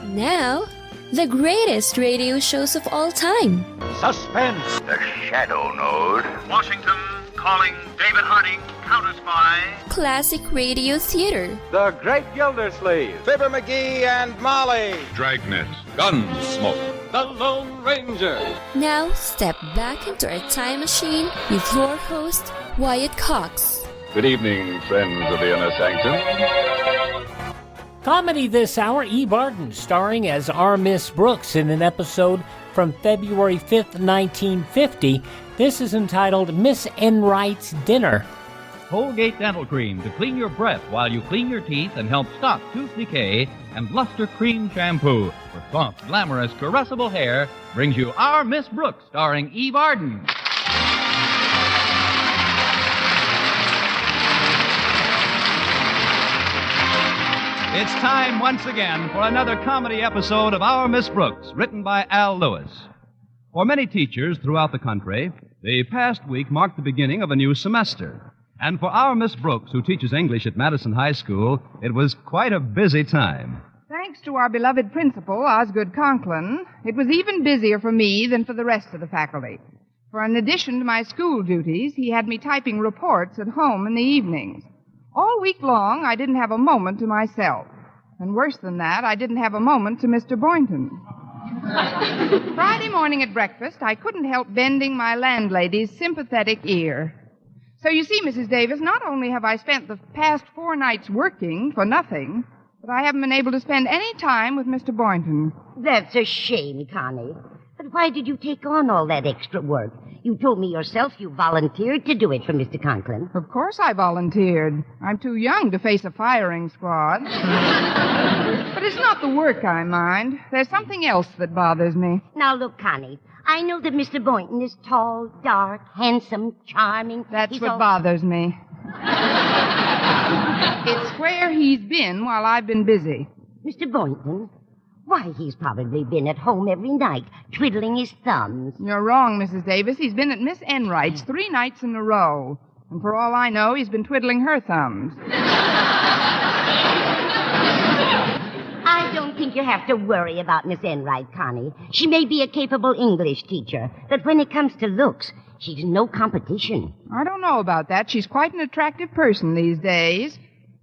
Now, the greatest radio shows of all time. Suspense. The Shadow Node. Washington calling David Harding, Counter Spy. Classic radio theater. The Great Gildersleeve. Fibber McGee and Molly. Dragnet. Gunsmoke. The Lone Ranger. Now, step back into our time machine with your host, Wyatt Cox. Good evening, friends of the Inner Sanctum. Comedy this hour, Eve Arden starring as our Miss Brooks in an episode from February 5th, 1950. This is entitled Miss Enright's Dinner. Colgate Dental Cream to clean your breath while you clean your teeth and help stop tooth decay, and Luster Cream Shampoo for soft, glamorous, caressable hair brings you Our Miss Brooks starring Eve Arden. It's time once again for another comedy episode of Our Miss Brooks, written by Al Lewis. For many teachers throughout the country, the past week marked the beginning of a new semester. And for our Miss Brooks, who teaches English at Madison High School, it was quite a busy time. Thanks to our beloved principal, Osgood Conklin, it was even busier for me than for the rest of the faculty. For in addition to my school duties, he had me typing reports at home in the evenings. All week long, I didn't have a moment to myself. And worse than that, I didn't have a moment to Mr. Boynton. Friday morning at breakfast, I couldn't help bending my landlady's sympathetic ear. So you see, Mrs. Davis, not only have I spent the past 4 nights working for nothing, but I haven't been able to spend any time with Mr. Boynton. That's a shame, Connie. But why did you take on all that extra work? You told me yourself you volunteered to do it for Mr. Conklin. Of course I volunteered. I'm too young to face a firing squad. But it's not the work I mind. There's something else that bothers me. Now, look, Connie, I know that Mr. Boynton is tall, dark, handsome, charming. That's what bothers me. It's where he's been while I've been busy. Mr. Boynton? Why, he's probably been at home every night, twiddling his thumbs. You're wrong, Mrs. Davis. He's been at Miss Enright's 3 nights in a row. And for all I know, he's been twiddling her thumbs. I don't think you have to worry about Miss Enright, Connie. She may be a capable English teacher, but when it comes to looks, she's no competition. I don't know about that. She's quite an attractive person these days.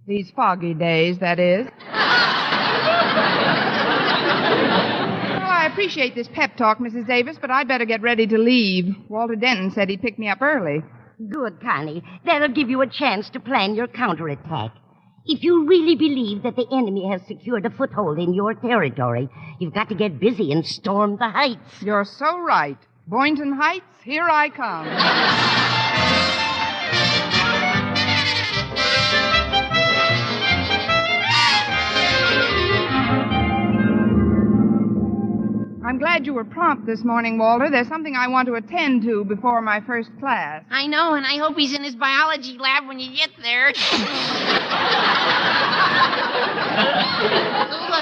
These foggy days, that is. Well, I appreciate this pep talk, Mrs. Davis, but I'd better get ready to leave. Walter Denton said he'd pick me up early. Good, Connie. That'll give you a chance to plan your counterattack. If you really believe that the enemy has secured a foothold in your territory, you've got to get busy and storm the heights. You're so right. Boynton Heights, here I come. I'm glad you were prompt this morning, Walter. There's something I want to attend to before my first class. I know, and I hope he's in his biology lab when you get there. Look,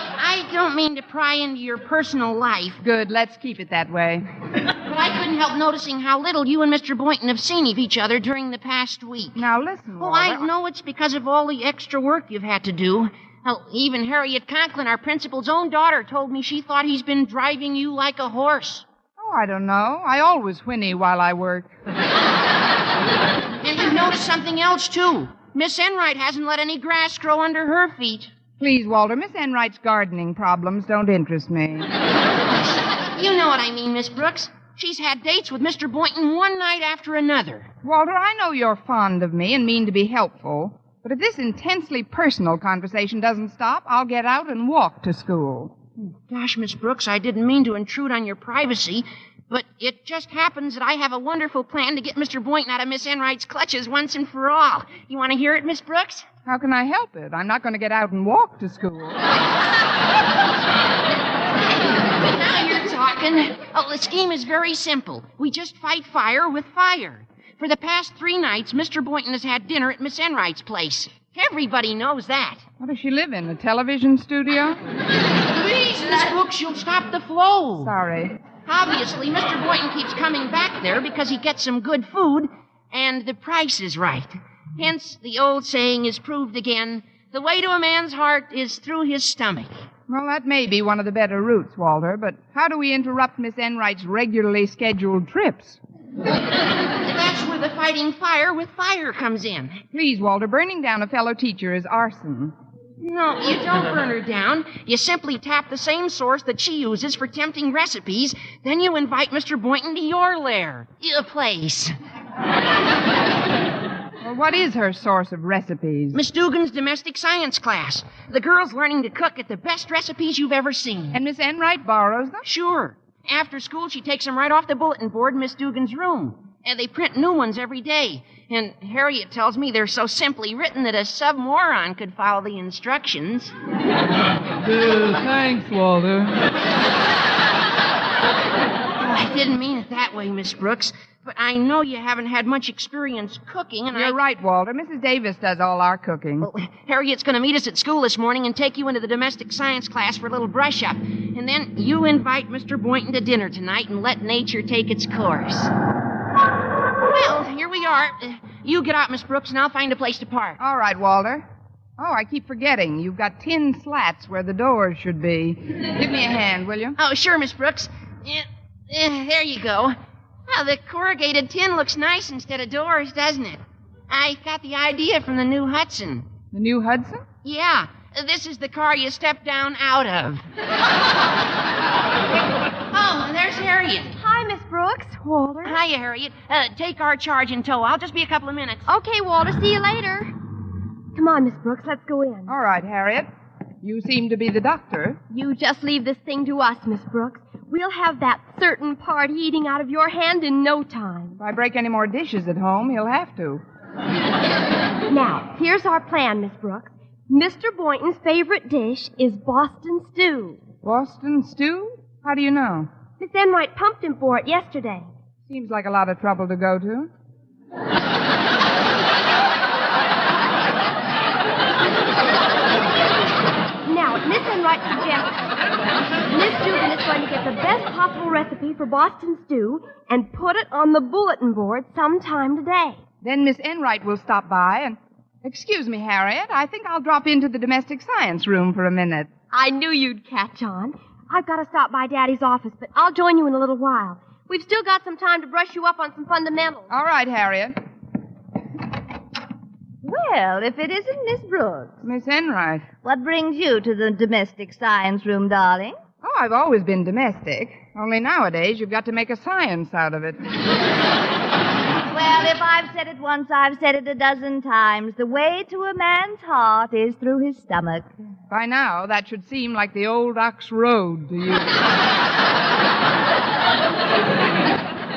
I don't mean to pry into your personal life. Good, let's keep it that way. But I couldn't help noticing how little you and Mr. Boynton have seen of each other during the past week. Now, listen, Walter. Oh, I know it's because of all the extra work you've had to do. Well, even Harriet Conklin, our principal's own daughter, told me she thought he's been driving you like a horse. Oh, I don't know. I always whinny while I work. And you've noticed something else, too. Miss Enright hasn't let any grass grow under her feet. Please, Walter, Miss Enright's gardening problems don't interest me. You know what I mean, Miss Brooks. She's had dates with Mr. Boynton one night after another. Walter, I know you're fond of me and mean to be helpful. But if this intensely personal conversation doesn't stop, I'll get out and walk to school. Gosh, Miss Brooks, I didn't mean to intrude on your privacy, but it just happens that I have a wonderful plan to get Mr. Boynton out of Miss Enright's clutches once and for all. You want to hear it, Miss Brooks? How can I help it? I'm not going to get out and walk to school. Now you're talking. Oh, the scheme is very simple. We just fight fire with fire. For the past 3 nights, Mr. Boynton has had dinner at Miss Enright's place. Everybody knows that. What does she live in, a television studio? Please, Miss Brooks, you'll stop the flow. Sorry. Obviously, Mr. Boynton keeps coming back there because he gets some good food, and the price is right. Hence, the old saying is proved again, the way to a man's heart is through his stomach. Well, that may be one of the better routes, Walter, but how do we interrupt Miss Enright's regularly scheduled trips? That's where the fighting fire with fire comes in. Please, Walter, burning down a fellow teacher is arson. No, you don't burn her down. You simply tap the same source that she uses for tempting recipes. Then you invite Mr. Boynton to your lair. Your place. Well, what is her source of recipes? Miss Dugan's domestic science class. The girl's learning to cook at the best recipes you've ever seen. And Miss Enright borrows them? Sure. After school, she takes them right off the bulletin board in Miss Dugan's room. And they print new ones every day. And Harriet tells me they're so simply written that a sub-moron could follow the instructions. Thanks, Walter. I didn't mean it that way, Miss Brooks. But I know you haven't had much experience cooking, and You're right, Walter. Mrs. Davis does all our cooking. Well, Harriet's going to meet us at school this morning and take you into the domestic science class for a little brush-up. And then you invite Mr. Boynton to dinner tonight and let nature take its course. Well, here we are. You get out, Miss Brooks, and I'll find a place to park. All right, Walter. Oh, I keep forgetting. You've got tin slats where the doors should be. Give me a hand, will you? Oh, sure, Miss Brooks. There you go. Oh, the corrugated tin looks nice instead of doors, doesn't it? I got the idea from the new Hudson. The new Hudson? Yeah. This is the car you step down out of. Oh, and there's Harriet. Hi, Miss Brooks. Walter. Hiya, Harriet. Take our charge in tow. I'll just be a couple of minutes. Okay, Walter. See you later. Come on, Miss Brooks. Let's go in. All right, Harriet. You seem to be the doctor. You just leave this thing to us, Miss Brooks. We'll have that certain party eating out of your hand in no time. If I break any more dishes at home, he'll have to. Now, here's our plan, Miss Brooks. Mr. Boynton's favorite dish is Boston Stew. Boston stew? How do you know? Miss Enright pumped him for it yesterday. Seems like a lot of trouble to go to. Now, Miss Enright suggests Miss Dugan is going to get the best possible recipe for Boston stew and put it on the bulletin board sometime today. Then Miss Enright will stop by and... Excuse me, Harriet. I think I'll drop into the domestic science room for a minute. I knew you'd catch on. I've got to stop by Daddy's office, but I'll join you in a little while. We've still got some time to brush you up on some fundamentals. All right, Harriet. Well, if it isn't Miss Brooks. Miss Enright. What brings you to the domestic science room, darling? Oh, I've always been domestic. Only nowadays you've got to make a science out of it. Well, if I've said it once, I've said it a dozen times. The way to a man's heart is through his stomach. By now, that should seem like the old Ox Road to you.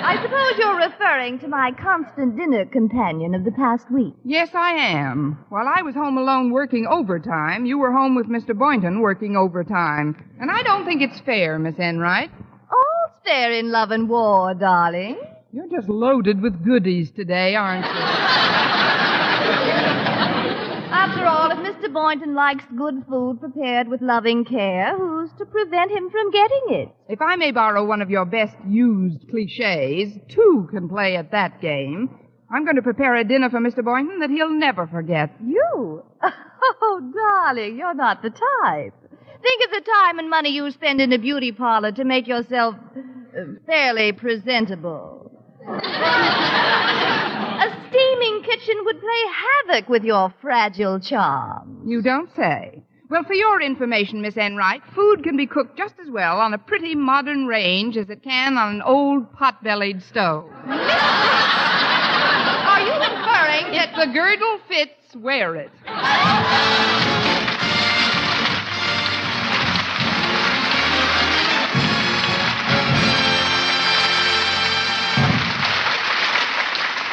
I suppose you're referring to my constant dinner companion of the past week. Yes, I am. While I was home alone working overtime, you were home with Mr. Boynton working overtime. And I don't think it's fair, Miss Enright. All's fair in love and war, darling. You're just loaded with goodies today, aren't you? After all, if Mr. Boynton likes good food prepared with loving care, who's to prevent him from getting it? If I may borrow one of your best used cliches, two can play at that game. I'm going to prepare a dinner for Mr. Boynton that he'll never forget. You? Oh, darling, you're not the type. Think of the time and money you spend in a beauty parlor to make yourself fairly presentable. A steaming kitchen would play havoc with your fragile charm. You don't say. Well, for your information, Miss Enright, food can be cooked just as well on a pretty modern range as it can on an old pot-bellied stove. Are you inferring if the girdle fits, wear it.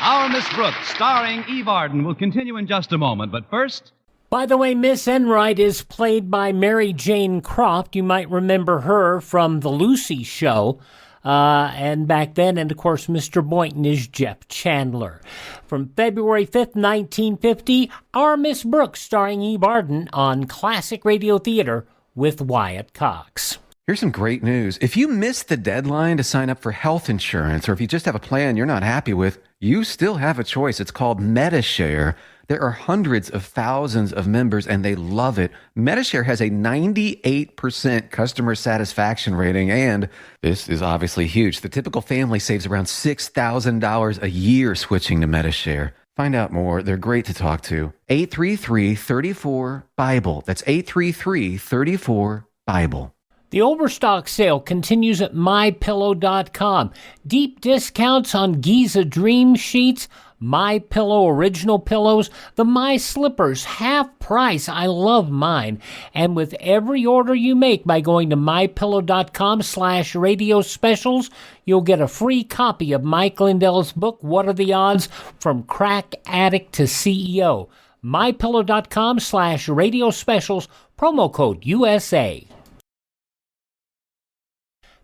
Our Miss Brooks, starring Eve Arden, will continue in just a moment. But first... By the way, Miss Enright is played by Mary Jane Croft. You might remember her from The Lucy Show. And back then, and of course, Mr. Boynton is Jeff Chandler. From February 5th, 1950, Our Miss Brooks, starring Eve Arden on Classic Radio Theater with Wyatt Cox. Here's some great news. If you missed the deadline to sign up for health insurance, or if you just have a plan you're not happy with, you still have a choice. It's called MediShare. There are hundreds of thousands of members, and they love it. Medi-Share has a 98% customer satisfaction rating, and this is obviously huge. The typical family saves around $6,000 a year switching to Medi-Share. Find out more. They're great to talk to. 833-34-BIBLE. That's 833-34-BIBLE. The Overstock sale continues at MyPillow.com. Deep discounts on Giza Dream Sheets, MyPillow Original Pillows, the My Slippers, half price. I love mine. And with every order you make by going to MyPillow.com/radio specials, you'll get a free copy of Mike Lindell's book, What Are the Odds? From Crack Addict to CEO. MyPillow.com/radio specials, promo code USA.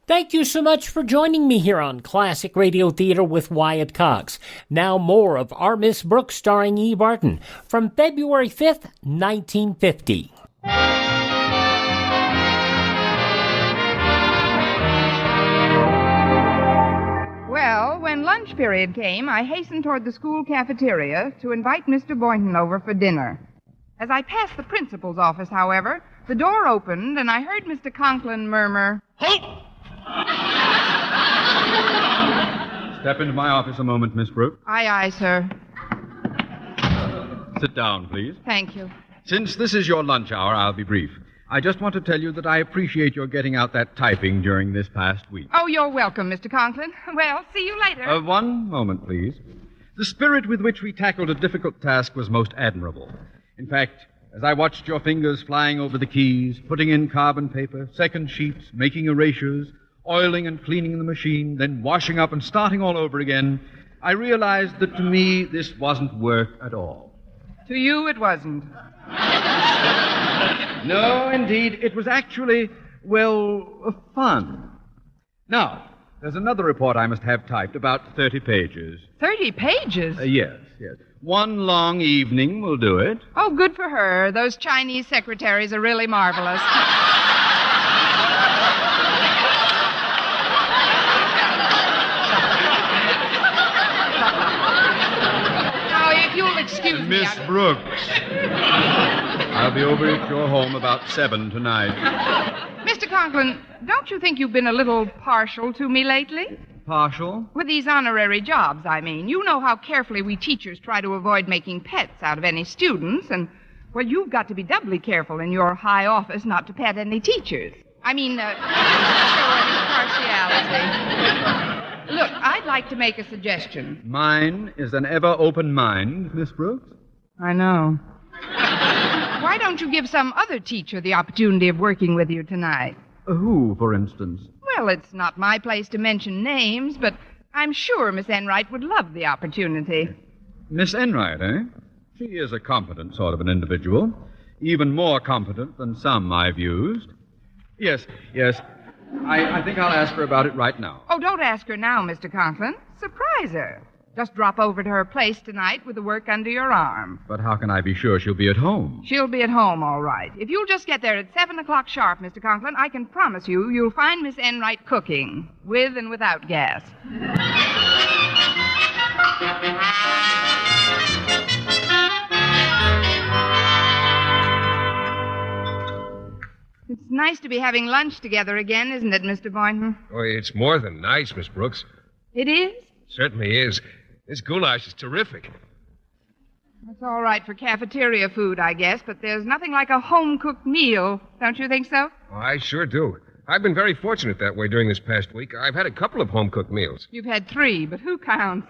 Thank you so much for joining me here on Classic Radio Theater with Wyatt Cox. Now more of Our Miss Brooks starring Eve Arden from February 5th, 1950. Well, when lunch period came, I hastened toward the school cafeteria to invite Mr. Boynton over for dinner. As I passed the principal's office, however, the door opened and I heard Mr. Conklin murmur, "Halt!" Step into my office a moment, Miss Brooks. Aye, aye, sir. Sit down, please. Thank you. Since this is your lunch hour, I'll be brief. I just want to tell you that I appreciate your getting out that typing during this past week. Oh, you're welcome, Mr. Conklin. Well, see you later. One moment, please. The spirit with which we tackled a difficult task was most admirable. In fact, as I watched your fingers flying over the keys, putting in carbon paper, second sheets, making erasures, oiling and cleaning the machine, then washing up and starting all over again, I realized that to me this wasn't work at all. To you, it wasn't. No, indeed, it was actually, fun. Now, there's another report I must have typed, about 30 pages. 30 pages? Yes. One long evening will do it. Oh, good for her. Those Chinese secretaries are really marvelous. Now, if you'll excuse me... Miss Brooks. I'll be over at your home about 7 tonight. Mr. Conklin, don't you think you've been a little partial to me lately? Partial? With these honorary jobs, I mean. You know how carefully we teachers try to avoid making pets out of any students, and, well, you've got to be doubly careful in your high office not to pet any teachers. I mean, show any partiality. Look, I'd like to make a suggestion. Mine is an ever-open mind, Miss Brooks. I know. Why don't you give some other teacher the opportunity of working with you tonight? Who, for instance? Well, it's not my place to mention names, but I'm sure Miss Enright would love the opportunity. Miss Enright, eh? She is a competent sort of an individual. Even more competent than some I've used. Yes. I think I'll ask her about it right now. Oh, don't ask her now, Mr. Conklin. Surprise her. Just drop over to her place tonight with the work under your arm. But how can I be sure she'll be at home? She'll be at home, all right. If you'll just get there at 7 o'clock sharp, Mr. Conklin, I can promise you'll find Miss Enright cooking, with and without gas. It's nice to be having lunch together again, isn't it, Mr. Boynton? Oh, it's more than nice, Miss Brooks. It is? Certainly is. This goulash is terrific. It's all right for cafeteria food, I guess, but there's nothing like a home-cooked meal. Don't you think so? Oh, I sure do. I've been very fortunate that way during this past week. I've had a couple of home-cooked meals. You've had 3, but who counts?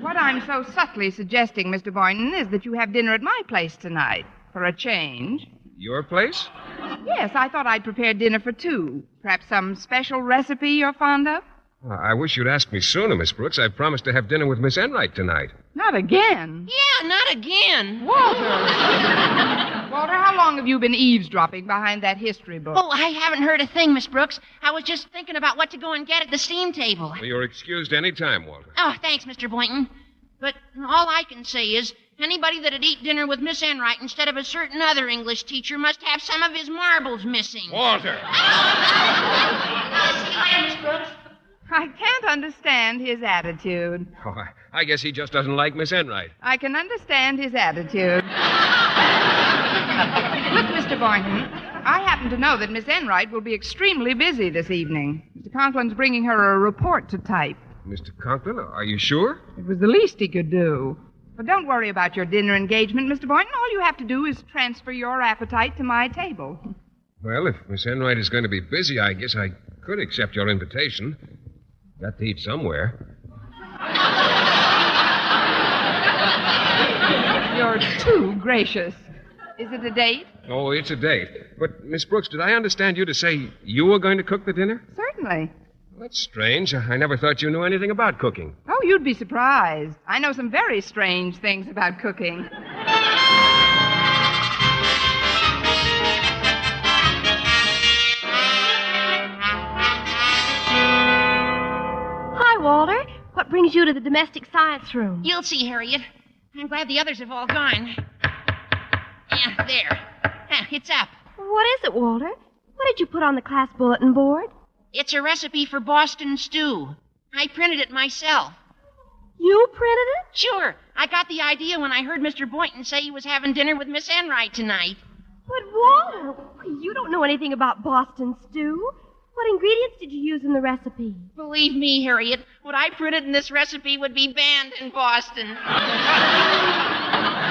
What I'm so subtly suggesting, Mr. Boynton, is that you have dinner at my place tonight, for a change. Your place? Yes, I thought I'd prepared dinner for 2. Perhaps some special recipe you're fond of? I wish you'd asked me sooner, Miss Brooks. I promised to have dinner with Miss Enright tonight. Not again? Yeah, not again. Walter! Walter, how long have you been eavesdropping behind that history book? Oh, I haven't heard a thing, Miss Brooks. I was just thinking about what to go and get at the steam table. Well, you're excused any time, Walter. Oh, thanks, Mr. Boynton. But all I can say is anybody that'd eat dinner with Miss Enright instead of a certain other English teacher must have some of his marbles missing. Walter! See you later, Miss Brooks. I can't understand his attitude. Oh, I guess he just doesn't like Miss Enright. I can understand his attitude. Look, Mr. Boynton, I happen to know that Miss Enright will be extremely busy this evening. Mr. Conklin's bringing her a report to type. Mr. Conklin, are you sure? It was the least he could do. But don't worry about your dinner engagement, Mr. Boynton. All you have to do is transfer your appetite to my table. Well, if Miss Enright is going to be busy, I guess I could accept your invitation. Got to eat somewhere. You're too gracious. Is it a date? Oh, it's a date. But, Miss Brooks, did I understand you to say you were going to cook the dinner? Certainly. That's strange. I never thought you knew anything about cooking. Oh, you'd be surprised. I know some very strange things about cooking. Hi, Walter. What brings you to the domestic science room? You'll see, Harriet. I'm glad the others have all gone. Yeah, there. It's up. What is it, Walter? What did you put on the class bulletin board? It's a recipe for Boston stew. I printed it myself. You printed it? Sure. I got the idea when I heard Mr. Boynton say he was having dinner with Miss Enright tonight. But, Walter, you don't know anything about Boston stew. What ingredients did you use in the recipe? Believe me, Harriet, what I printed in this recipe would be banned in Boston.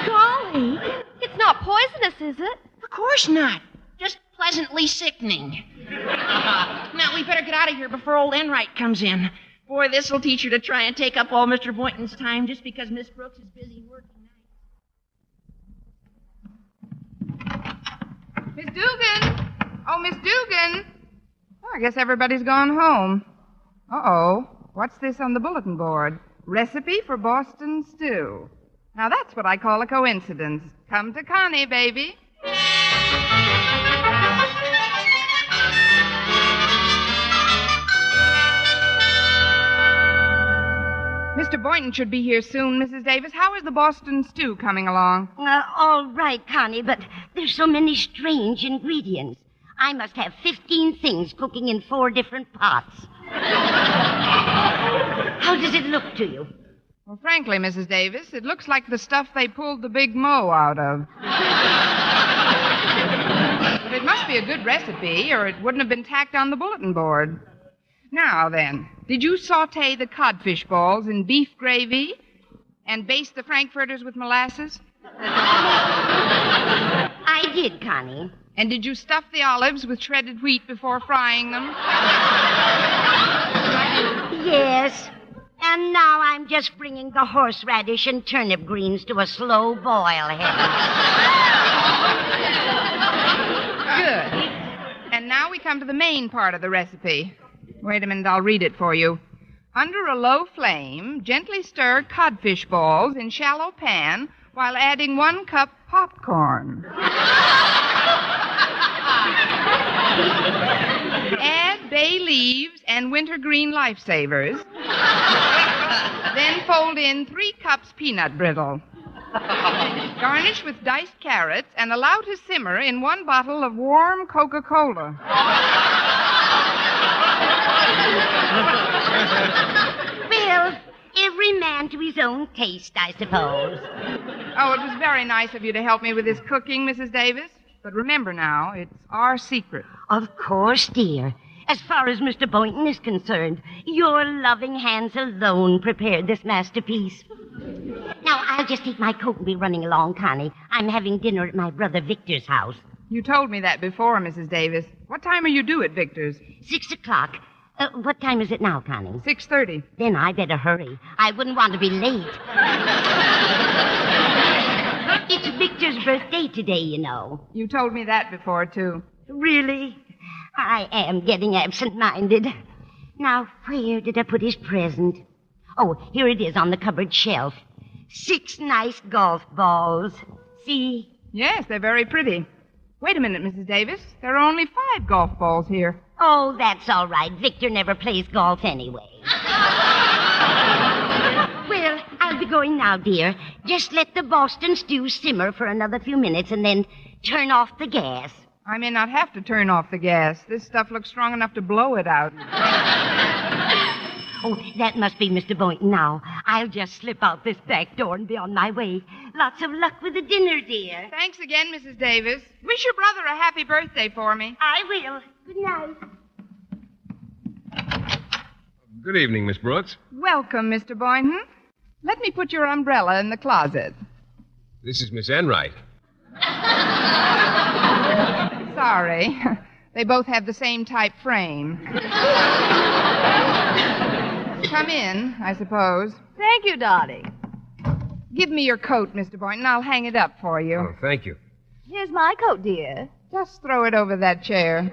Golly, it's not poisonous, is it? Of course not. Just pleasantly sickening. Now, we better get out of here before old Enright comes in. Boy, this'll teach her to try and take up all Mr. Boynton's time just because Miss Brooks is busy working. Miss Dugan! Oh, Miss Dugan! Oh, I guess everybody's gone home. Uh-oh. What's this on the bulletin board? Recipe for Boston stew. Now, that's what I call a coincidence. Come to Connie, baby. Mr. Boynton should be here soon, Mrs. Davis. How is the Boston stew coming along? All right, Connie, but there's so many strange ingredients. I must have 15 things cooking in 4 different pots. How does it look to you? Well, frankly, Mrs. Davis, it looks like the stuff they pulled the Big Mo out of. But it must be a good recipe, or it wouldn't have been tacked on the bulletin board. Now, then, did you saute the codfish balls in beef gravy and baste the frankfurters with molasses? I did, Connie. And did you stuff the olives with shredded wheat before frying them? Yes. And now I'm just bringing the horseradish and turnip greens to a slow boil, Helen. Good. And now we come to the main part of the recipe. Wait a minute, I'll read it for you. Under a low flame, gently stir codfish balls in shallow pan while adding 1 cup popcorn. Add bay leaves and wintergreen lifesavers. Then fold in 3 cups peanut brittle. Garnish with diced carrots and allow to simmer in 1 bottle of warm Coca-Cola. Well, every man to his own taste, I suppose. Oh, it was very nice of you to help me with this cooking, Mrs. Davis. But remember now, it's our secret. Of course, dear. As far as Mr. Boynton is concerned, your loving hands alone prepared this masterpiece. Now, I'll just take my coat and be running along, Connie. I'm having dinner at my brother Victor's house. You told me that before, Mrs. Davis. What time are you due at Victor's? 6 o'clock. What time is it now, Connie? 6:30. Then I better hurry. I wouldn't want to be late. It's Victor's birthday today, you know. You told me that before, too. Really? I am getting absent-minded. Now, where did I put his present? Oh, here it is on the cupboard shelf. 6 nice golf balls. See? Yes, they're very pretty. Wait a minute, Mrs. Davis. There are only 5 golf balls here. Oh, that's all right. Victor never plays golf anyway. Well, I'll be going now, dear. Just let the Boston stew simmer for another few minutes and then turn off the gas. I may not have to turn off the gas. This stuff looks strong enough to blow it out. Oh, that must be Mr. Boynton now. I'll just slip out this back door and be on my way. Lots of luck with the dinner, dear. Thanks again, Mrs. Davis. Wish your brother a happy birthday for me. I will. Good night. Good evening, Miss Brooks. Welcome, Mr. Boynton. Let me put your umbrella in the closet. This is Miss Enright. Sorry. They both have the same type frame. Come in, I suppose. Thank you, darling. Give me your coat, Mr. Boynton. I'll hang it up for you. Oh, thank you. Here's my coat, dear. Just throw it over that chair.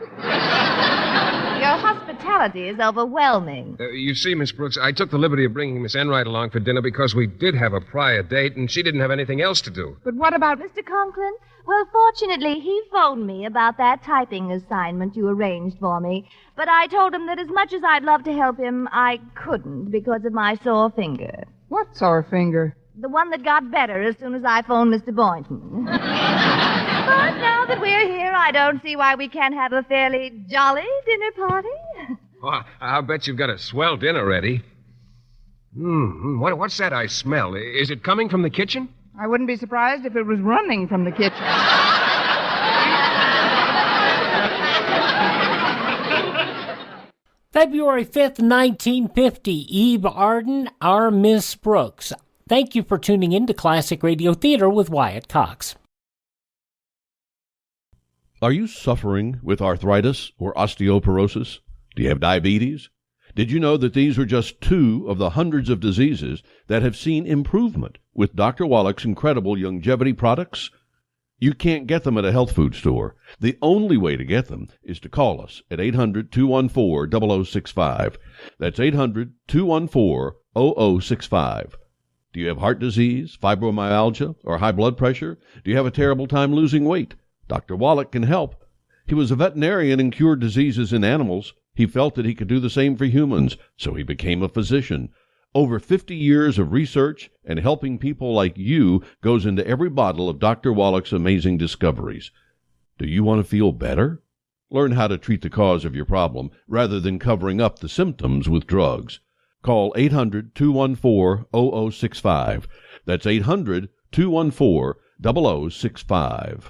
Your hospitality is overwhelming. You see, Miss Brooks, I took the liberty of bringing Miss Enright along for dinner because we did have a prior date, and she didn't have anything else to do. But what about... Mr. Conklin? Well, fortunately, he phoned me about that typing assignment you arranged for me. But I told him that as much as I'd love to help him, I couldn't because of my sore finger. What sore finger? The one that got better as soon as I phoned Mr. Boynton. But now that we're here, I don't see why we can't have a fairly jolly dinner party. Oh, I'll bet you've got a swell dinner ready. What's that I smell? Is it coming from the kitchen? I wouldn't be surprised if it was running from the kitchen. February 5th, 1950, Eve Arden, our Miss Brooks. Thank you for tuning in to Classic Radio Theater with Wyatt Cox. Are you suffering with arthritis or osteoporosis? Do you have diabetes? Did you know that these are just 2 of the hundreds of diseases that have seen improvement with Dr. Wallach's incredible longevity products? You can't get them at a health food store. The only way to get them is to call us at 800-214-0065. That's 800-214-0065. Do you have heart disease, fibromyalgia, or high blood pressure? Do you have a terrible time losing weight? Dr. Wallach can help. He was a veterinarian and cured diseases in animals. He felt that he could do the same for humans, so he became a physician. Over 50 years of research and helping people like you goes into every bottle of Dr. Wallach's amazing discoveries. Do you want to feel better? Learn how to treat the cause of your problem rather than covering up the symptoms with drugs. Call 800-214-0065. That's 800-214-0065.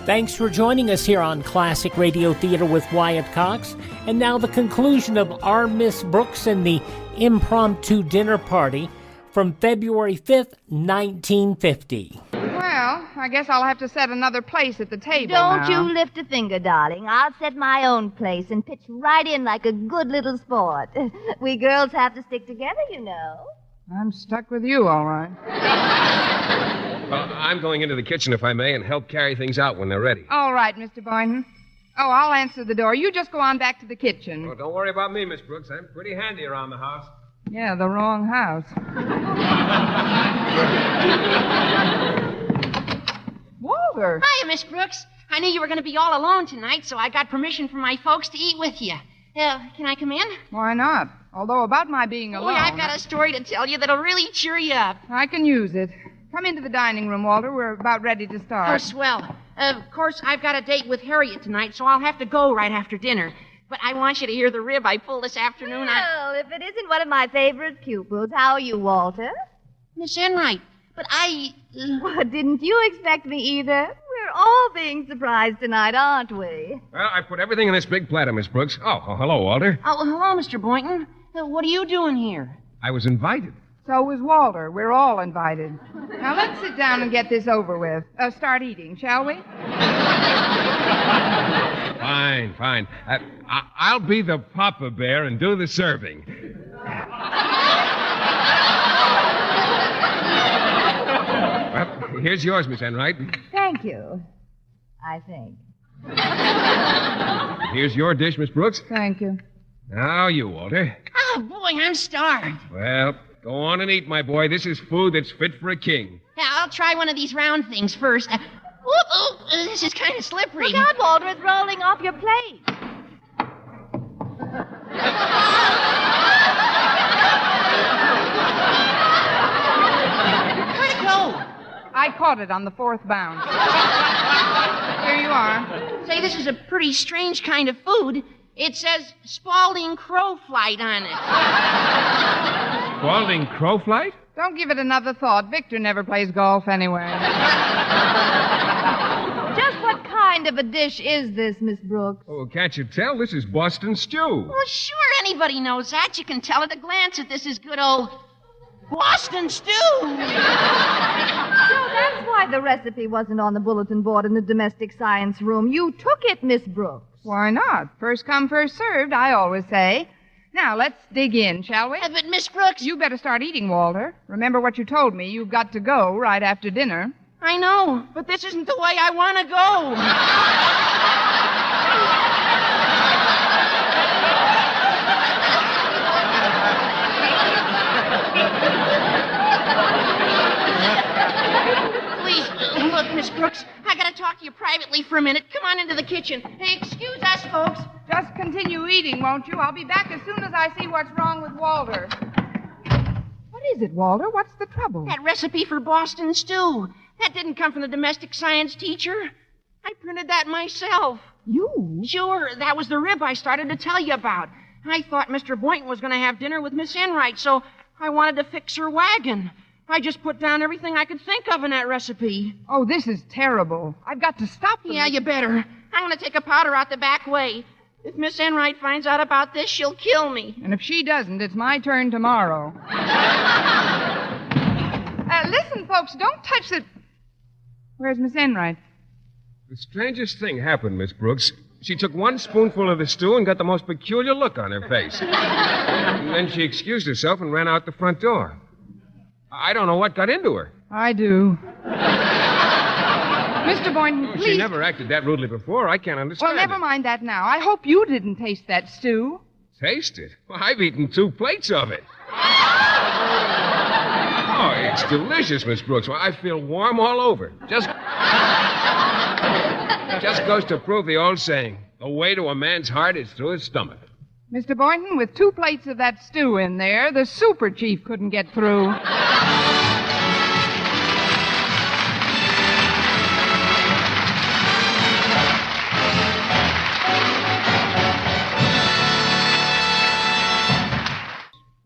Thanks for joining us here on Classic Radio Theater with Wyatt Cox. And now the conclusion of Our Miss Brooks and the Impromptu Dinner Party from February 5th, 1950. Well, I guess I'll have to set another place at the table Don't now. you lift a finger, darling. I'll set my own place and pitch right in like a good little sport. We girls have to stick together, you know. I'm stuck with you, all right. Well, I'm going into the kitchen, if I may, and help carry things out when they're ready. All right, Mr. Boynton. Oh, I'll answer the door. You just go on back to the kitchen. Oh, don't worry about me, Miss Brooks. I'm pretty handy around the house. Yeah, the wrong house. Walter. Hiya, Miss Brooks. I knew you were going to be all alone tonight, so I got permission from my folks to eat with you. Can I come in? Why not? Although about my being alone... Oh, I've got a story to tell you that'll really cheer you up. I can use it. Come into the dining room, Walter. We're about ready to start. Oh, swell. Of course, I've got a date with Harriet tonight, so I'll have to go right after dinner. But I want you to hear the rib I pulled this afternoon. Well, if it isn't one of my favorite pupils, how are you, Walter? Miss Enright, but I... Well, didn't you expect me either? We're all being surprised tonight, aren't we? Well, I put everything in this big platter, Miss Brooks. Oh, hello, Walter. Oh, hello, Mr. Boynton. What are you doing here? I was invited. So was Walter. We're all invited. Now, let's sit down and get this over with. Start eating, shall we? Fine. I'll be the Papa Bear and do the serving. Well, here's yours, Miss Enright. Thank you, I think. Here's your dish, Miss Brooks. Thank you. Now you, Walter. Oh, boy, I'm starved. Well, go on and eat, my boy. This is food that's fit for a king. Yeah, I'll try one of these round things first. This is kind of slippery. Look out, Walter. It's rolling off your plate. I caught it on the fourth bound. Here you are. Say, this is a pretty strange kind of food. It says Spalding Crow Flight on it. Spalding Crow Flight? Don't give it another thought. Victor never plays golf anyway. Just what kind of a dish is this, Miss Brooks? Oh, can't you tell? This is Boston Stew. Well, sure, anybody knows that. You can tell at a glance that this is good old Boston Stew. So that's why the recipe wasn't on the bulletin board in the domestic science room. You took it, Miss Brooks. Why not? First come, first served, I always say. Now, let's dig in, shall we? But, Miss Brooks... You better start eating, Walter. Remember what you told me. You've got to go right after dinner. I know, but this isn't the way I want to go. Please, look, Miss Brooks, I gotta talk to you privately for a minute. Come on into the kitchen. Hey, excuse us, folks. Just continue eating, won't you? I'll be back as soon as I see what's wrong with Walter. What is it, Walter? What's the trouble? That recipe for Boston stew. That didn't come from the domestic science teacher. I printed that myself. You? Sure, that was the rib I started to tell you about. I thought Mr. Boynton was going to have dinner with Miss Enright, so I wanted to fix her wagon. I just put down everything I could think of in that recipe. Oh, this is terrible. I've got to stop them. Yeah, you better. I'm going to take a powder out the back way. If Miss Enright finds out about this, she'll kill me. And if she doesn't, it's my turn tomorrow. Listen, folks, don't touch the... Where's Miss Enright? The strangest thing happened, Miss Brooks. She took one spoonful of the stew and got the most peculiar look on her face. And then she excused herself and ran out the front door. I don't know what got into her. I do. Mr. Boynton, please... She never acted that rudely before. I can't understand Well, never it. mind that now. I hope you didn't taste that stew. Taste it? Well, I've eaten 2 plates of it. Oh, it's delicious, Miss Brooks. Well, I feel warm all over. Just goes to prove the old saying, the way to a man's heart is through his stomach. Mr. Boynton, with 2 plates of that stew in there, the super chief couldn't get through.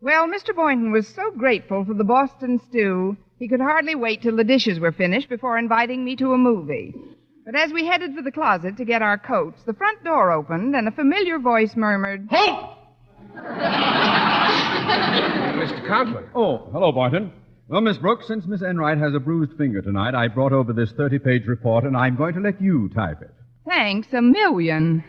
Well, Mr. Boynton was so grateful for the Boston stew, he could hardly wait till the dishes were finished before inviting me to a movie. But as we headed for the closet to get our coats, the front door opened and a familiar voice murmured, Halt! Mr. Conklin. Oh, hello, Boynton. Well, Miss Brooks, since Miss Enright has a bruised finger tonight, I brought over this 30-page report, and I'm going to let you type it. Thanks a million.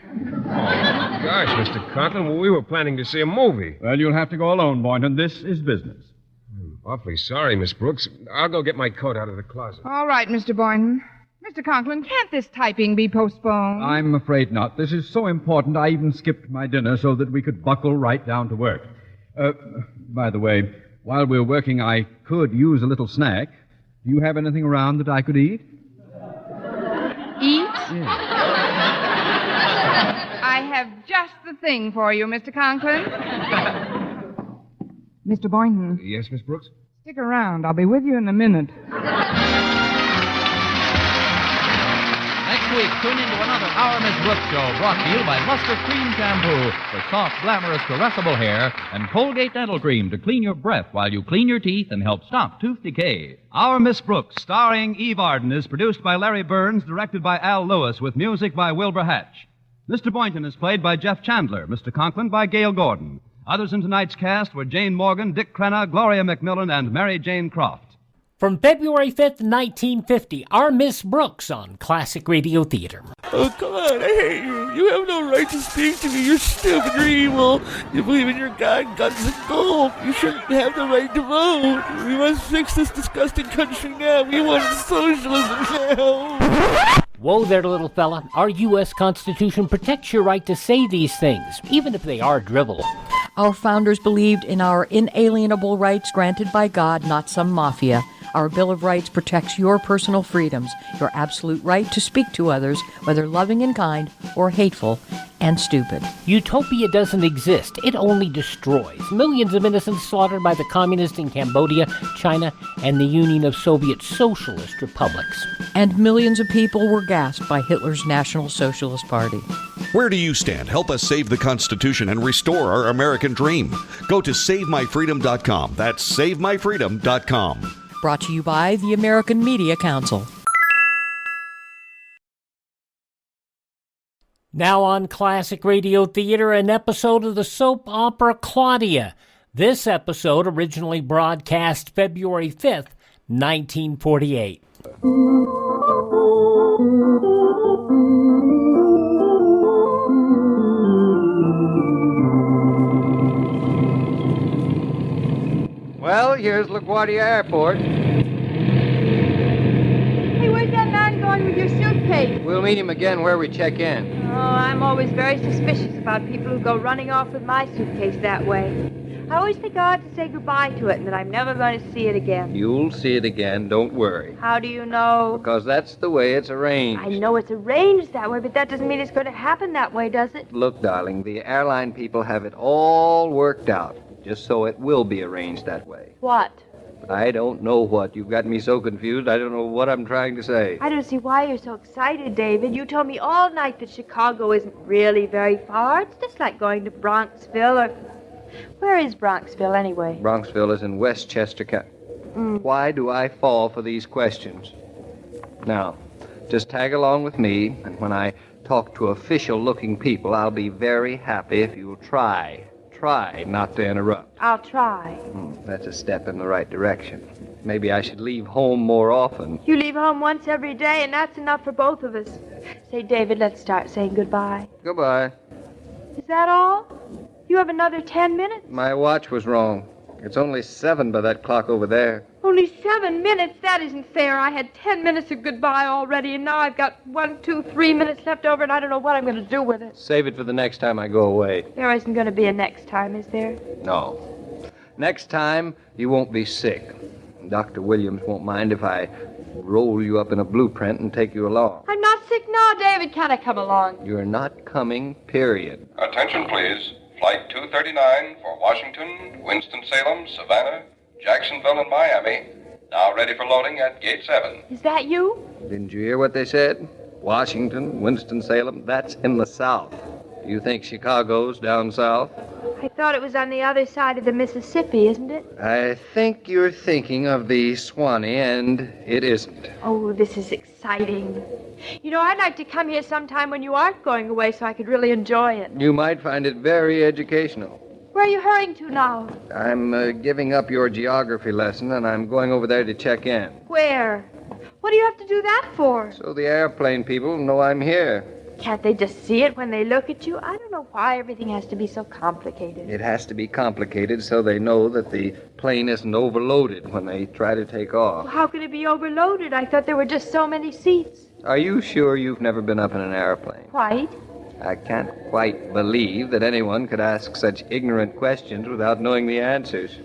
Oh, gosh, Mr. Conklin, well, we were planning to see a movie. Well, you'll have to go alone, Boynton. This is business. Awfully sorry, Miss Brooks. I'll go get my coat out of the closet. All right, Mr. Boynton. Mr. Conklin, can't this typing be postponed? I'm afraid not. This is so important, I even skipped my dinner so that we could buckle right down to work. By the way, while we're working, I could use a little snack. Do you have anything around that I could eat? Eat? Yes. I have just the thing for you, Mr. Conklin. Mr. Boynton. Yes, Miss Brooks? Stick around. I'll be with you in a minute. Next week, tune into another Our Miss Brooks show brought to you by Luster Cream Shampoo for soft, glamorous, caressable hair and Colgate Dental Cream to clean your breath while you clean your teeth and help stop tooth decay. Our Miss Brooks, starring Eve Arden, is produced by Larry Burns, directed by Al Lewis, with music by Wilbur Hatch. Mr. Boynton is played by Jeff Chandler, Mr. Conklin by Gail Gordon. Others in tonight's cast were Jane Morgan, Dick Crenna, Gloria McMillan, and Mary Jane Croft. From February 5th, 1950, Our Miss Brooks on Classic Radio Theater. Oh, come on, I hate you. You have no right to speak to me. You're stupid, you're evil. You believe in your God, guns, and gold. You shouldn't have the right to vote. We must fix this disgusting country now. We want socialism now. Whoa there, little fella. Our U.S. Constitution protects your right to say these things, even if they are drivel. Our founders believed in our inalienable rights granted by God, not some mafia. Our Bill of Rights protects your personal freedoms, your absolute right to speak to others, whether loving and kind or hateful, and stupid. Utopia doesn't exist. It only destroys. Millions of innocents slaughtered by the communists in Cambodia, China, and the Union of Soviet Socialist Republics. And millions of people were gassed by Hitler's National Socialist Party. Where do you stand? Help us save the Constitution and restore our American dream. Go to SaveMyFreedom.com. That's SaveMyFreedom.com. Brought to you by the American Media Council. Now on Classic Radio Theater, an episode of the soap opera Claudia. This episode originally broadcast February 5th, 1948. Well, here's LaGuardia Airport. Hey, where's that man going with your suitcase? We'll meet him again where we check in. Oh, I'm always very suspicious about people who go running off with my suitcase that way. I always think I ought to say goodbye to it and that I'm never going to see it again. You'll see it again, don't worry. How do you know? Because that's the way it's arranged. I know it's arranged that way, but that doesn't mean it's going to happen that way, does it? Look, darling, the airline people have it all worked out, just so it will be arranged that way. What? I don't know what. You've got me so confused, I don't know what I'm trying to say. I don't see why you're so excited, David. You told me all night that Chicago isn't really very far. It's just like going to Bronxville or... Where is Bronxville, anyway? Bronxville is in Westchester County. Why do I fall for these questions? Now, just tag along with me, and when I talk to official-looking people, I'll be very happy if you'll try not to interrupt. I'll try. That's a step in the right direction. Maybe I should leave home more often. You leave home once every day, and that's enough for both of us. Say, David, let's start saying goodbye. Goodbye. Is that all? You have another 10 minutes? My watch was wrong. It's only 7 by that clock over there. Only 7 minutes? That isn't fair. I had 10 minutes of goodbye already, and now I've got 1, 2, 3 minutes left over, and I don't know what I'm going to do with it. Save it for the next time I go away. There isn't going to be a next time, is there? No. Next time, you won't be sick. Dr. Williams won't mind if I roll you up in a blueprint and take you along. I'm not sick now, David. Can I come along? You're not coming, period. Attention, please. Flight 239 for Washington, Winston-Salem, Savannah, Jacksonville, and Miami. Now ready for loading at Gate 7. Is that you? Didn't you hear what they said? Washington, Winston-Salem, that's in the South. Do you think Chicago's down south? I thought it was on the other side of the Mississippi, isn't it? I think you're thinking of the Swanee, and it isn't. Oh, this is exciting. You know, I'd like to come here sometime when you aren't going away so I could really enjoy it. You might find it very educational. Where are you hurrying to now? I'm giving up your geography lesson, and I'm going over there to check in. Where? What do you have to do that for? So the airplane people know I'm here. Can't they just see it when they look at you? I don't know why everything has to be so complicated. It has to be complicated so they know that the plane isn't overloaded when they try to take off. Well, how could it be overloaded? I thought there were just so many seats. Are you sure you've never been up in an airplane? Quite. I can't quite believe that anyone could ask such ignorant questions without knowing the answers.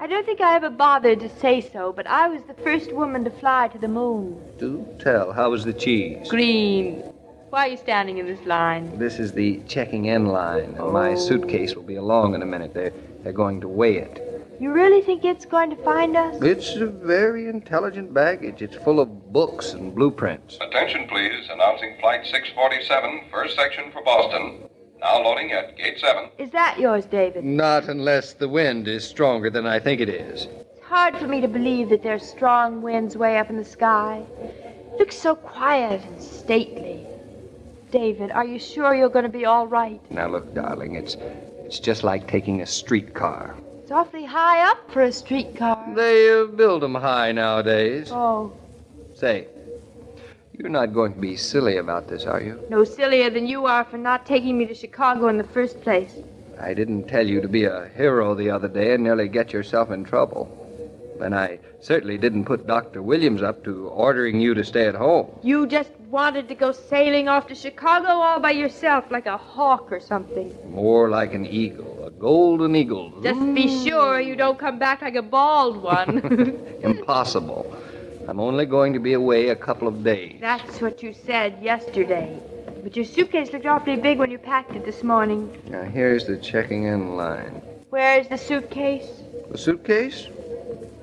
I don't think I ever bothered to say so, but I was the first woman to fly to the moon. Do tell. How was the cheese? Green. Why are you standing in this line? This is the checking in line, and my suitcase will be along in a minute. They're going to weigh it. You really think it's going to find us? It's a very intelligent baggage. It's full of books and blueprints. Attention, please. Announcing Flight 647, first section for Boston. Now loading at Gate 7. Is that yours, David? Not unless the wind is stronger than I think it is. It's hard for me to believe that there's strong winds way up in the sky. It looks so quiet and stately. David, are you sure you're going to be all right? Now, look, darling, it's just like taking a streetcar. It's awfully high up for a streetcar. They build them high nowadays. Oh. Say, you're not going to be silly about this, are you? No sillier than you are for not taking me to Chicago in the first place. I didn't tell you to be a hero the other day and nearly get yourself in trouble. And I certainly didn't put Dr. Williams up to ordering you to stay at home. You just wanted to go sailing off to Chicago all by yourself like a hawk or something. More like an eagle, a golden eagle. Just be sure you don't come back like a bald one. Impossible. I'm only going to be away a couple of days. That's what you said yesterday. but your suitcase looked awfully big when you packed it this morning. Now, here's the checking in line. Where's the suitcase? The suitcase?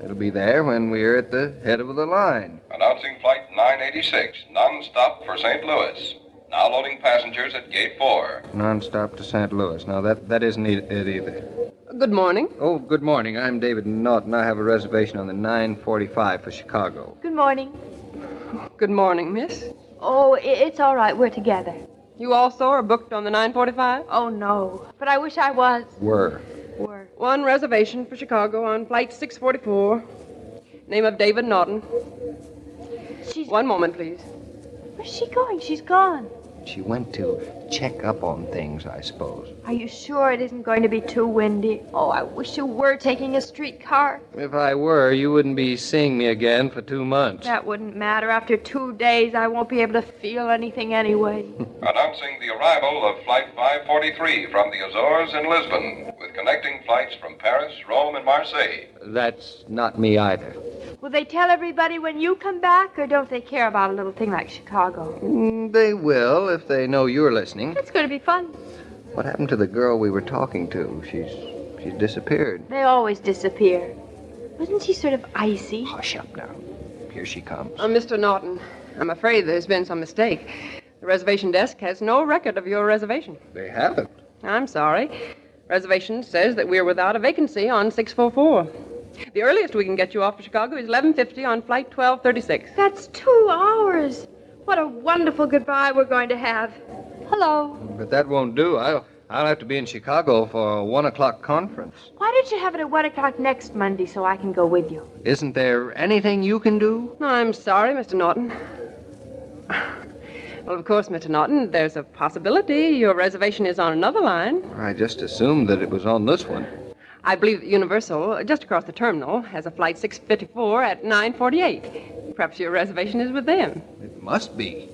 It'll be there when we're at the head of the line. Announcing Flight 986, non-stop for St. Louis. Now loading passengers at Gate 4. Non-stop to St. Louis. Now, that isn't it either. Good morning. Oh, good morning. I'm David Naughton. I have a reservation on the 9:45 for Chicago. Good morning. Good morning, miss. Oh, it's all right. We're together. You also are booked on the 9:45? Oh, no. But I wish I was. Were. One reservation for Chicago on Flight 644. Name of David Naughton. One moment, please. Where's she going? She's gone. She went to check up on things, I suppose. Are you sure it isn't going to be too windy? Oh, I wish you were taking a streetcar. If I were, you wouldn't be seeing me again for 2 months. That wouldn't matter. After 2 days, I won't be able to feel anything anyway. Announcing the arrival of Flight 543 from the Azores and Lisbon, with connecting flights from Paris, Rome, and Marseille. That's not me either. Will they tell everybody when you come back, or don't they care about a little thing like Chicago? They will, if they know you're listening. It's going to be fun. What happened to the girl we were talking to? She's disappeared. They always disappear. Wasn't she sort of icy? Hush up now. Here she comes. Mr. Naughton, I'm afraid there's been some mistake. The reservation desk has no record of your reservation. They haven't. I'm sorry. Reservation says that we're without a vacancy on 644. The earliest we can get you off for Chicago is 11:50 on Flight 1236. That's 2 hours. What a wonderful goodbye we're going to have. Hello. But that won't do. I'll have to be in Chicago for a 1 o'clock conference. Why don't you have it at 1 o'clock next Monday so I can go with you? Isn't there anything you can do? I'm sorry, Mr. Naughton. Well, of course, Mr. Naughton, there's a possibility your reservation is on another line. I just assumed that it was on this one. I believe that Universal, just across the terminal, has a Flight 654 at 9:48. Perhaps your reservation is with them. It must be.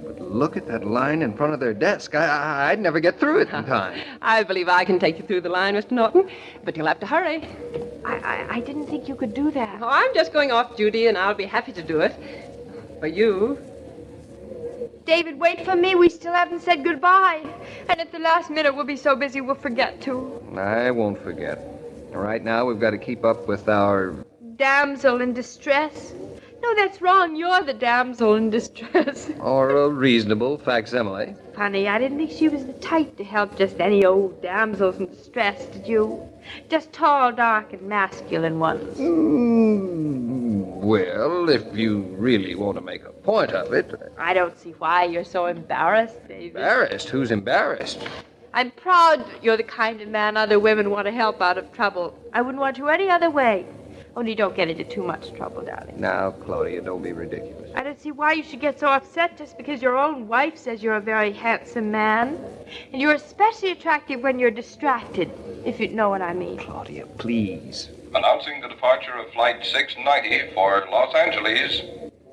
But look at that line in front of their desk. I'd never get through it in time. I believe I can take you through the line, Mr. Naughton, but you'll have to hurry. I didn't think you could do that. Oh, I'm just going off duty, and I'll be happy to do it. For you. David, wait for me. We still haven't said goodbye. And at the last minute, we'll be so busy we'll forget to. I won't forget. Right now, we've got to keep up with our... Damsel in distress. No, that's wrong. You're the damsel in distress. Or a reasonable facsimile. Funny, I didn't think she was the type to help just any old damsels in distress, did you? Just tall, dark, and masculine ones. Well, if you really want to make a point of it... I don't see why you're so embarrassed, David. Embarrassed? Who's embarrassed? I'm proud you're the kind of man other women want to help out of trouble. I wouldn't want you any other way. Only don't get into too much trouble, darling. Now, Claudia, don't be ridiculous. I don't see why you should get so upset just because your own wife says you're a very handsome man. And you're especially attractive when you're distracted, if you know what I mean. Claudia, please. Announcing the departure of Flight 690 for Los Angeles.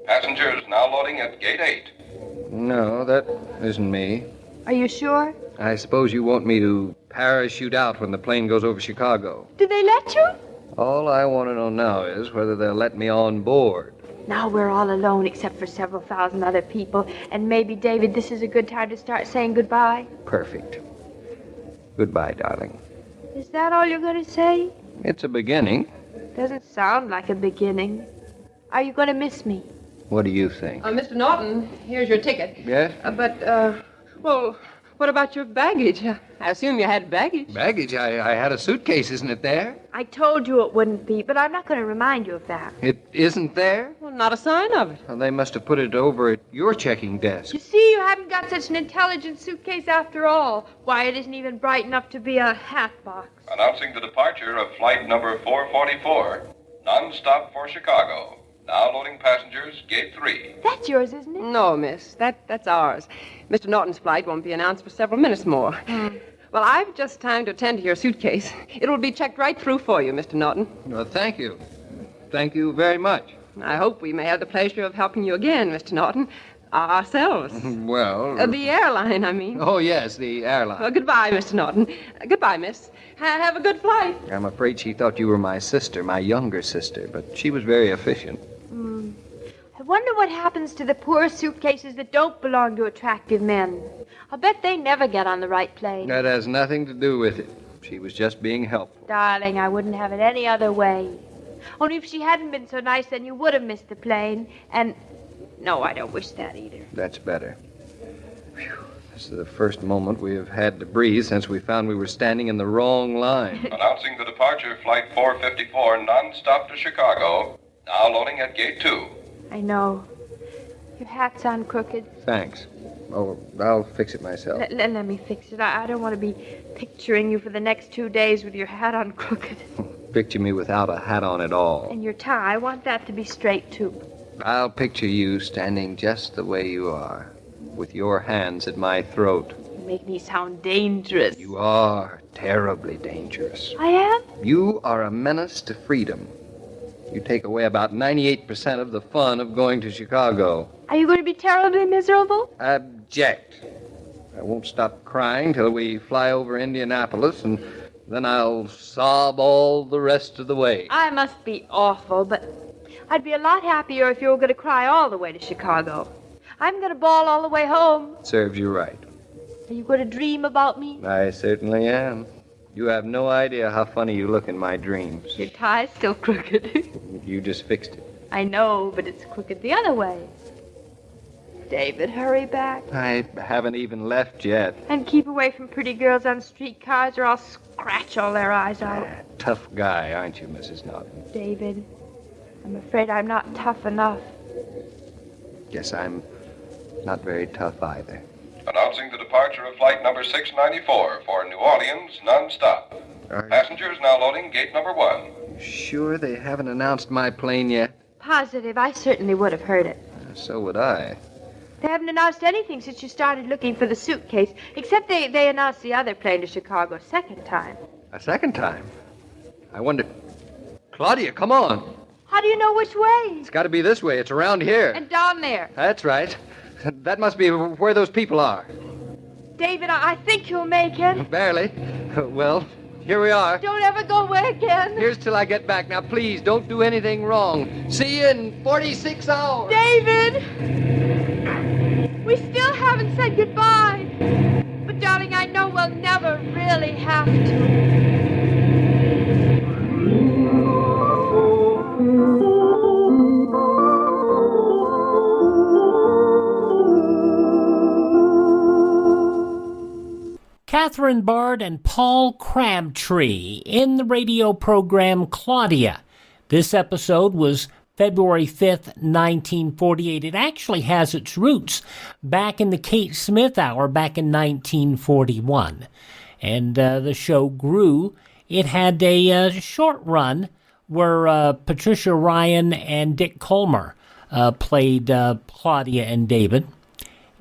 Passengers now loading at Gate 8. No, that isn't me. Are you sure? I suppose you want me to parachute out when the plane goes over Chicago. Did they let you? All I want to know now is whether they'll let me on board. Now we're all alone except for several thousand other people. And maybe, David, this is a good time to start saying goodbye. Perfect. Goodbye, darling. Is that all you're going to say? It's a beginning. Doesn't sound like a beginning. Are you going to miss me? What do you think? Mr. Naughton, here's your ticket. Yes? Well, what about your baggage? I assume you had baggage. Baggage? I had a suitcase, isn't it there? I told you it wouldn't be, but I'm not going to remind you of that. It isn't there? Well, not a sign of it. Well, they must have put it over at your checking desk. You see, you haven't got such an intelligent suitcase after all. Why, it isn't even bright enough to be a hat box. Announcing the departure of flight number 444, non-stop for Chicago. Now loading passengers, Gate 3. That's yours, isn't it? No, miss. That's ours. Mr. Naughton's flight won't be announced for several minutes more. Well, I've just time to attend to your suitcase. It'll be checked right through for you, Mr. Naughton. Well, thank you. Thank you very much. I hope we may have the pleasure of helping you again, Mr. Naughton. Ourselves. Well... the airline, I mean. Oh, yes, the airline. Well, goodbye, Mr. Naughton. Goodbye, miss. Have a good flight. I'm afraid she thought you were my sister, my younger sister, but she was very efficient. I wonder what happens to the poor suitcases that don't belong to attractive men. I'll bet they never get on the right plane. That has nothing to do with it. She was just being helpful. Darling, I wouldn't have it any other way. Only if she hadn't been so nice, then you would have missed the plane. And no, I don't wish that either. That's better. Whew. This is the first moment we have had to breathe since we found we were standing in the wrong line. Announcing the departure of Flight 454 nonstop to Chicago. Now loading at Gate 2. I know. Your hat's on crooked. Thanks. Oh, I'll fix it myself. Let me fix it. I don't want to be picturing you for the next 2 days with your hat on crooked. Picture me without a hat on at all. And your tie. I want that to be straight, too. I'll picture you standing just the way you are, with your hands at my throat. You make me sound dangerous. You are terribly dangerous. I am? You are a menace to freedom. You take away about 98% of the fun of going to Chicago. Are you going to be terribly miserable? Object. I won't stop crying till we fly over Indianapolis, and then I'll sob all the rest of the way. I must be awful, but I'd be a lot happier if you were going to cry all the way to Chicago. I'm going to bawl all the way home. Serves you right. Are you going to dream about me? I certainly am. You have no idea how funny you look in my dreams. Your tie's still crooked. You just fixed it. I know, but it's crooked the other way. David, hurry back. I haven't even left yet. And keep away from pretty girls on streetcars or I'll scratch all their eyes out. Tough guy, aren't you, Mrs. Norton? David, I'm afraid I'm not tough enough. Guess I'm not very tough either. Announcing the departure of flight number 694 for New Orleans nonstop. Passengers now loading gate number 1. Sure they haven't announced my plane yet? Positive. I certainly would have heard it. So would I. They haven't announced anything since you started looking for the suitcase, except they announced the other plane to Chicago a second time. A second time? I wonder... Claudia, come on. How do you know which way? It's got to be this way. It's around here. And down there. That's right. That must be where those people are. David, I think you'll make it. Barely. Well, here we are. Don't ever go away again. Here's till I get back. Now, please, don't do anything wrong. See you in 46 hours. David! We still haven't said goodbye. But, darling, I know we'll never really have to. Catherine Bard and Paul Crabtree in the radio program Claudia. This episode was February 5th, 1948. It actually has its roots back in the Kate Smith Hour back in 1941. And the show grew. It had a short run where Patricia Ryan and Dick Colmer played Claudia and David.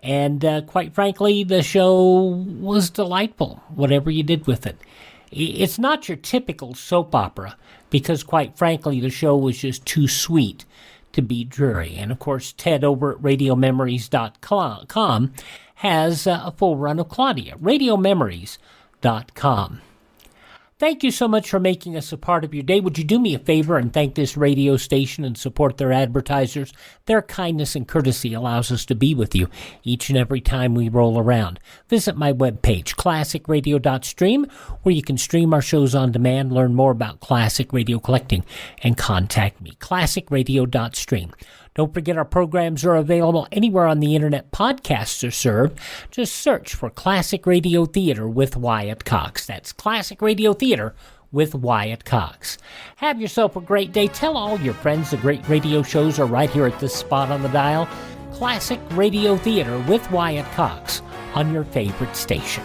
And quite frankly, the show was delightful, whatever you did with it. It's not your typical soap opera, because quite frankly, the show was just too sweet to be dreary. And of course, Ted over at RadioMemories.com has a full run of Claudia. RadioMemories.com. Thank you so much for making us a part of your day. Would you do me a favor and thank this radio station and support their advertisers? Their kindness and courtesy allows us to be with you each and every time we roll around. Visit my webpage, classicradio.stream, where you can stream our shows on demand, learn more about classic radio collecting, and contact me, classicradio.stream. Don't forget our programs are available anywhere on the internet podcasts are served. Just search for Classic Radio Theater with Wyatt Cox. That's Classic Radio Theater with Wyatt Cox. Have yourself a great day. Tell all your friends the great radio shows are right here at this spot on the dial. Classic Radio Theater with Wyatt Cox on your favorite station.